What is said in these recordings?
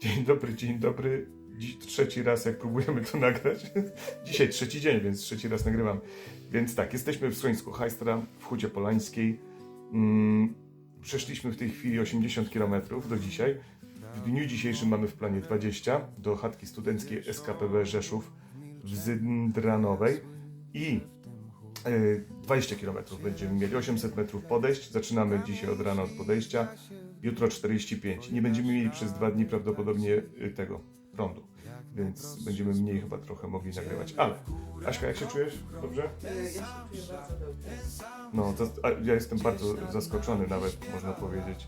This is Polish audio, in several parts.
Dzień dobry. Dziś trzeci raz, jak próbujemy to nagrać. Dzisiaj trzeci dzień, więc trzeci raz nagrywam. Więc tak, jesteśmy w schronisku Hajstra w Hucie Polańskiej. Przeszliśmy w tej chwili 80 km do dzisiaj. W dniu dzisiejszym mamy w planie 20 do chatki studenckiej SKPB Rzeszów w Zyndranowej i 20 km będziemy mieli, 800 metrów podejść. Zaczynamy dzisiaj od rana od podejścia, jutro 45. Nie będziemy mieli przez 2 dni prawdopodobnie tego prądu, więc będziemy mniej chyba trochę mogli nagrywać. Ale Aśka, jak się czujesz? Dobrze? Ja się czuję bardzo dobrze. No, ja jestem bardzo zaskoczony nawet, można powiedzieć,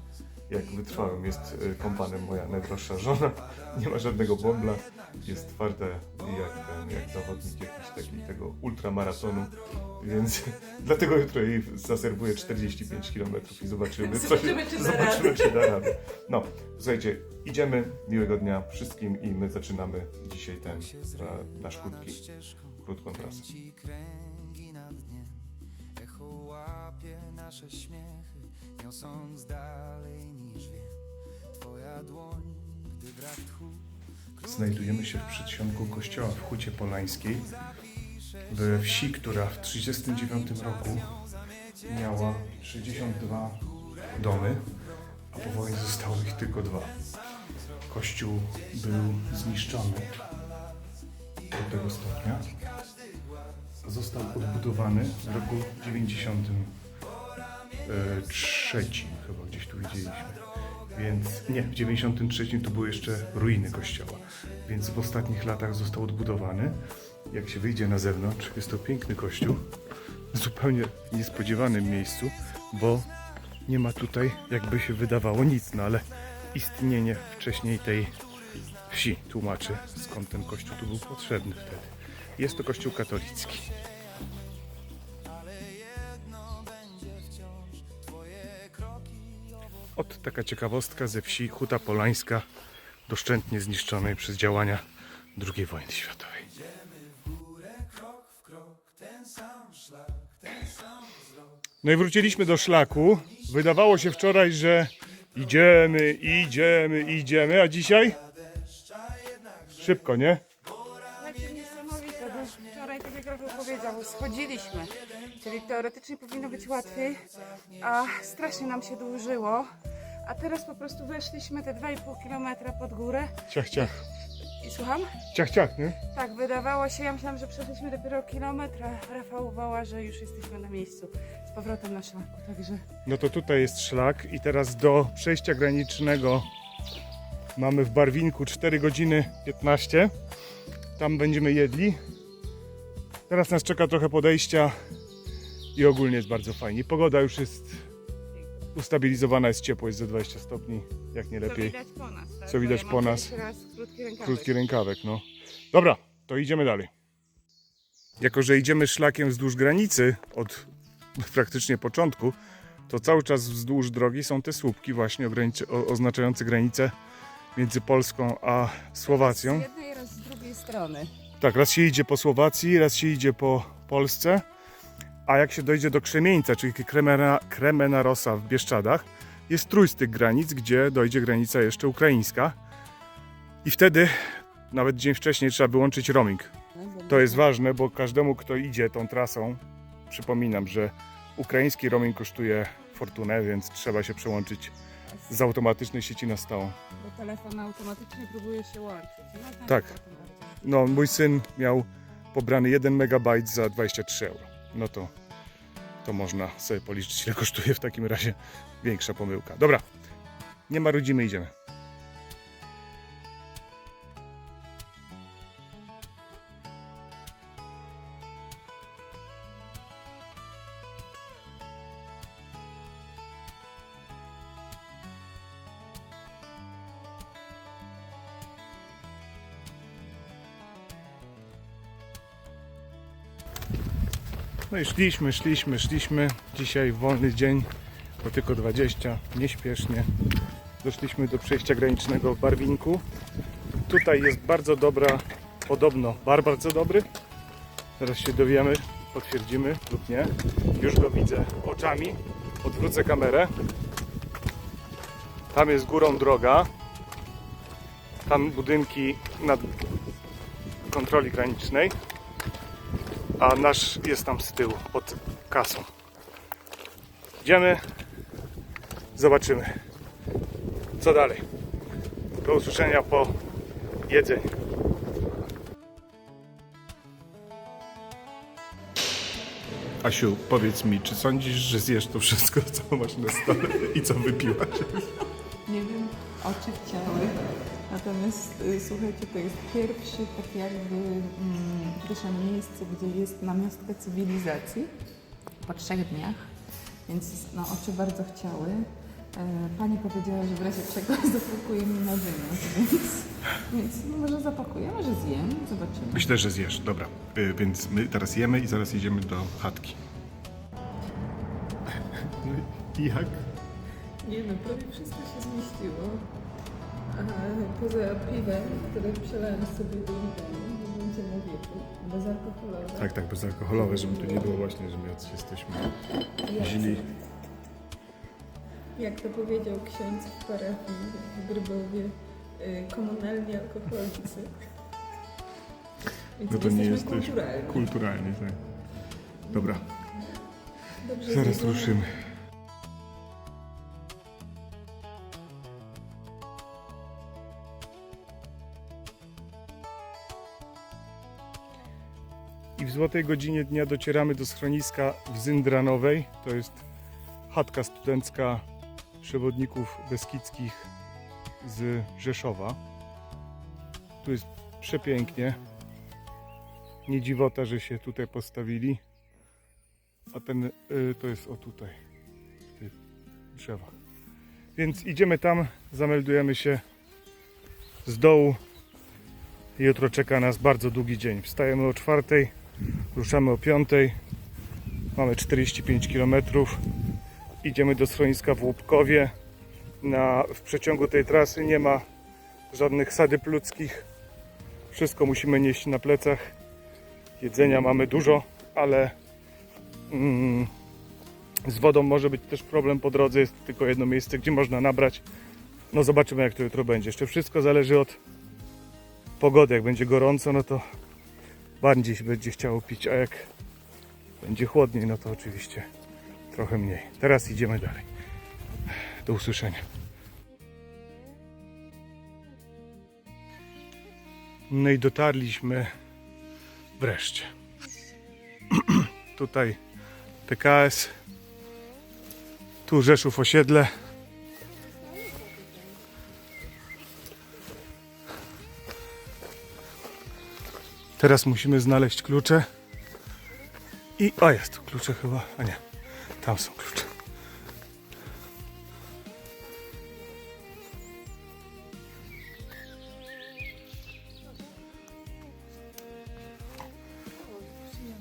jak wytrwałym jest kompanem moja najdroższa żona. Nie ma żadnego bąbla, jest twarda jak zawodnik jakiś taki tego ultramaratonu, więc dlatego jutro jej zaserwuję 45 km i zobaczymy, czy da radę. No, słuchajcie, idziemy, miłego dnia wszystkim i my zaczynamy dzisiaj ten nasz krótką trasę. Nasze śmiechy, niosąc dalej niż wiem. Twoja dłoń, gdy brak tchu. Znajdujemy się w przedsionku kościoła w Hucie Polańskiej, we wsi, która w 1939 roku miała 62 domy, a po wojnie zostało ich tylko 2. Kościół był zniszczony do tego stopnia, a został odbudowany w roku 93, chyba gdzieś tu widzieliśmy. Więc nie, w 93 to były jeszcze ruiny kościoła, więc w ostatnich latach został odbudowany. Jak się wyjdzie na zewnątrz, jest to piękny kościół, w zupełnie niespodziewanym miejscu, bo nie ma tutaj, jakby się wydawało, nic, no ale istnienie wcześniej tej wsi tłumaczy, skąd ten kościół tu był potrzebny wtedy. Jest to kościół katolicki. Ot taka ciekawostka ze wsi Huta Polańska, doszczętnie zniszczonej przez działania II wojny światowej. No i wróciliśmy do szlaku. Wydawało się wczoraj, że idziemy, a dzisiaj? Szybko, nie? Słuchajcie, niesamowite, bo wczoraj, tak jak Rafał powiedział, schodziliśmy, czyli teoretycznie powinno być łatwiej, a strasznie nam się dłużyło, a teraz po prostu weszliśmy te 2,5 km pod górę. Ciach, ciach. I słucham? Ciach, ciach, nie? Tak, wydawało się, ja myślałam, że przeszliśmy dopiero kilometr, a Rafał woła, że już jesteśmy na miejscu, z powrotem na szlaku, także... No to tutaj jest szlak i teraz do przejścia granicznego mamy w Barwinku 4 godziny 15. Tam będziemy jedli. Teraz nas czeka trochę podejścia i ogólnie jest bardzo fajnie. Pogoda już jest ustabilizowana, jest ciepło, jest za 20 stopni, jak nie lepiej. Co widać po nas, tak? Co widać Bo ja po mam nas. pierwszy raz krótki rękawek. Krótki rękawek, no. Dobra, to idziemy dalej. Jako że idziemy szlakiem wzdłuż granicy od praktycznie początku, to cały czas wzdłuż drogi są te słupki właśnie oznaczające granicę między Polską a Słowacją. Z jednej raz z drugiej strony. Tak, raz się idzie po Słowacji, raz się idzie po Polsce, a jak się dojdzie do Krzemieńca, czyli Kremenarosa w Bieszczadach, jest trójstyk granic, gdzie dojdzie granica jeszcze ukraińska i wtedy, nawet dzień wcześniej, trzeba wyłączyć roaming. To jest ważne, bo każdemu, kto idzie tą trasą, przypominam, że ukraiński roaming kosztuje fortunę, więc trzeba się przełączyć z automatycznej sieci na stałą. Bo telefon automatycznie próbuje się łączyć. No, Tak. No, mój syn miał pobrany 1 megabajt za 23 euro. No to można sobie policzyć, ile kosztuje w takim razie większa pomyłka. Dobra, nie marudzimy, idziemy. No i szliśmy. Dzisiaj wolny dzień, bo tylko 20, nieśpiesznie. Doszliśmy do przejścia granicznego w Barwinku. Tutaj jest bardzo dobra, podobno bardzo dobry. Teraz się dowiemy, potwierdzimy lub nie. Już go widzę oczami. Odwrócę kamerę. Tam jest górą droga. Tam budynki nad kontroli granicznej, a nasz jest tam z tyłu, pod kasą. Idziemy, zobaczymy, co dalej. Do usłyszenia po jedzeniu. Asiu, powiedz mi, czy sądzisz, że zjesz to wszystko, co masz na stole i co wypiłaś? Nie wiem, oczy chciały. Natomiast słuchajcie, to jest pierwszy tak jakby proszę, miejsce, gdzie jest namiastka cywilizacji po 3 dniach, więc no, oczy bardzo chciały. Pani powiedziała, że w razie czego zapakuje mi na wynos, więc no, może zapakuję, może zjem, zobaczymy. Myślę, że zjesz, dobra. Więc my teraz jemy i zaraz jedziemy do chatki. No i jak? Nie no, prawie wszystko się zmieściło. Poza piwem, które przelałem sobie do witamy, nie będzie na wieczór, bezalkoholowe. Tak, tak, bezalkoholowe, żeby tu nie było właśnie, że my jesteśmy źli. Jak to powiedział ksiądz w parafii w Grybowie, komunalni alkoholicy. Więc No to nie jesteśmy jesteś kulturalni. kulturalnie, tak. Dobra, Dobrze zaraz zrobione. ruszymy. I w złotej godzinie dnia docieramy do schroniska w Zyndranowej. To jest chatka studencka przewodników beskidzkich z Rzeszowa. Tu jest przepięknie. Nie dziwota, że się tutaj postawili. A ten to jest o tutaj, w tych drzewach. Więc idziemy tam, zameldujemy się z dołu. Jutro czeka nas bardzo długi dzień. Wstajemy o 4, ruszamy o 5. Mamy 45 km. Idziemy do schroniska w Łupkowie. W przeciągu tej trasy nie ma żadnych sadyb ludzkich. Wszystko musimy nieść na plecach. Jedzenia mamy dużo, ale z wodą może być też problem po drodze. Jest tylko jedno miejsce, gdzie można nabrać. No zobaczymy, jak to jutro będzie. Jeszcze wszystko zależy od pogody. Jak będzie gorąco, no to bardziej się będzie chciało pić, a jak będzie chłodniej, no to oczywiście trochę mniej. Teraz idziemy dalej. Do usłyszenia. No i dotarliśmy wreszcie. Tutaj PKS, tu Rzeszów osiedle. Teraz musimy znaleźć klucze. O, jest tu klucze chyba, a nie, tam są klucze.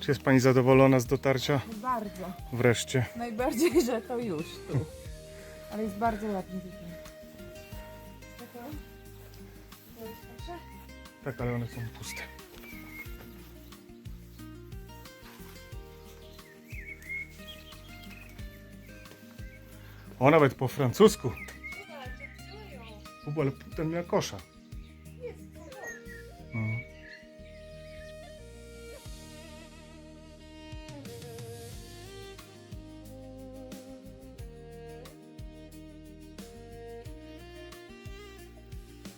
Czy jest Pani zadowolona z dotarcia? Bardzo. Wreszcie. Najbardziej, że to już tu. Ale jest bardzo ładnie tutaj. Tak, ale one są puste. O, nawet po francusku. Ale ten miał kosza. No.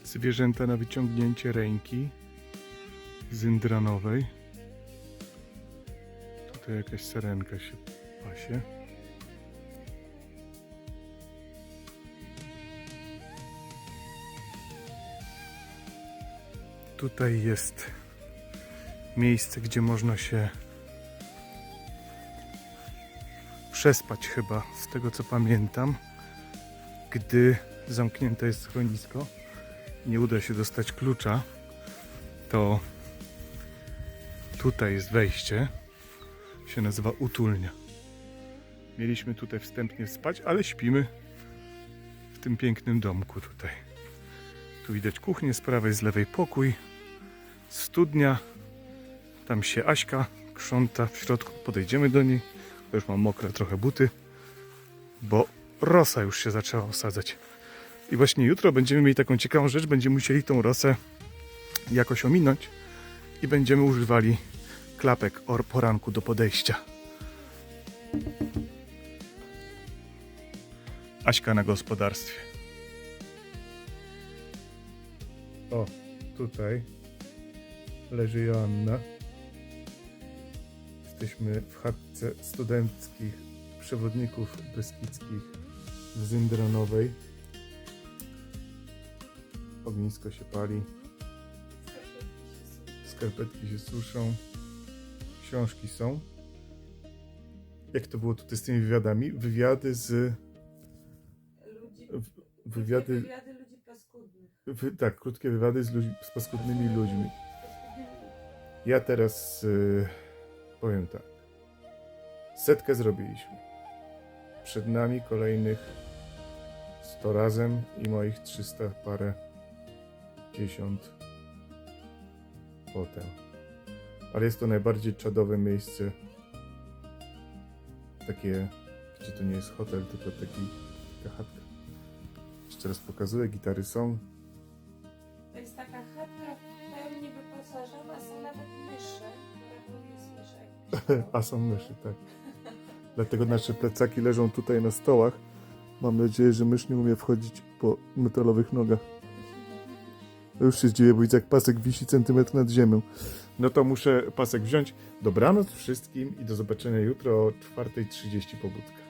Zwierzęta na wyciągnięcie ręki z Yndranowej. Tutaj jakaś sarenka się pasie. Tutaj jest miejsce, gdzie można się przespać chyba, z tego co pamiętam, gdy zamknięte jest schronisko. Nie uda się dostać klucza, to tutaj jest wejście, się nazywa utulnia. Mieliśmy tutaj wstępnie spać, ale śpimy w tym pięknym domku tutaj. Tu widać kuchnię, z prawej, z lewej pokój, studnia, tam się Aśka krząta w środku, podejdziemy do niej, bo już mam mokre trochę buty, bo rosa już się zaczęła osadzać I właśnie jutro będziemy mieli taką ciekawą rzecz, będziemy musieli tą rosę jakoś ominąć i będziemy używali klapek o poranku do podejścia. Aśka na gospodarstwie. O, tutaj leży Joanna. Jesteśmy w chatce studenckich przewodników beskidzkich w Zyndranowej. Ognisko się pali. Skarpetki się suszą. Książki są. Jak to było tutaj z tymi wywiadami? Wywiady z... Wywiady... ludzi paskudnych. Tak, krótkie wywiady z paskudnymi ludźmi. Ja teraz powiem tak. 100 zrobiliśmy. Przed nami kolejnych 100 razem i moich 300 parę dziesiąt potem. Ale jest to najbardziej czadowe miejsce. Takie, gdzie to nie jest hotel, tylko taka chatka. Jeszcze raz pokazuję, gitary są. To jest taka chatka w pełni wyposażona, są nawet myszy, które lubią słyszeć. A są myszy, tak. Dlatego nasze plecaki leżą tutaj na stołach. Mam nadzieję, że mysz nie umie wchodzić po metalowych nogach. No już się zdziwię, bo widzę, jak pasek wisi centymetr nad ziemią. No to muszę pasek wziąć. Dobranoc wszystkim i do zobaczenia jutro o 4:30 pobudka.